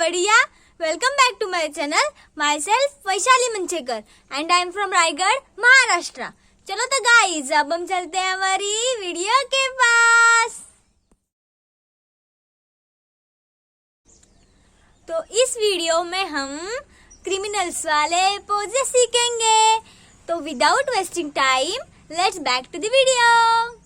बढ़िया. Welcome back to my channel. Myself Vaishali Manchekar and I am from Raigarh, Maharashtra. चलो तो guys, अब हम चलते हैं हमारी वीडियो के पास. तो इस वीडियो में हम क्रिमिनल्स वाले पोजेस सीखेंगे. तो without wasting time, let's back to the video.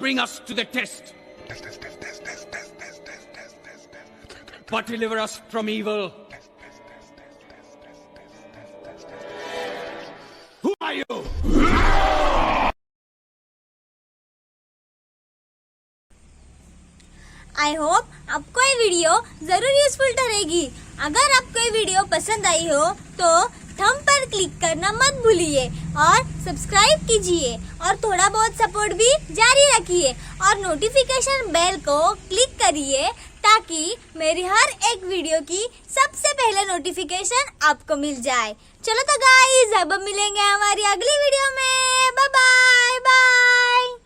bring us to the test, but deliver us from evil. Who are you? I hope आपको ये वीडियो जरूर यूजफुल ठहरेगी। अगर आपको ये वीडियो पसंद आई हो तो थंब पर क्लिक करना मत भूलिए और सब्सक्राइब कीजिए और थोड़ा बहुत सपोर्ट भी जारी रखिए और नोटिफिकेशन बेल को क्लिक करिए ताकि मेरी हर एक वीडियो की सबसे पहले नोटिफिकेशन आपको मिल जाए। चलो तो गाइस, अब मिलेंगे हमारी अगली वीडियो में। Bye bye bye.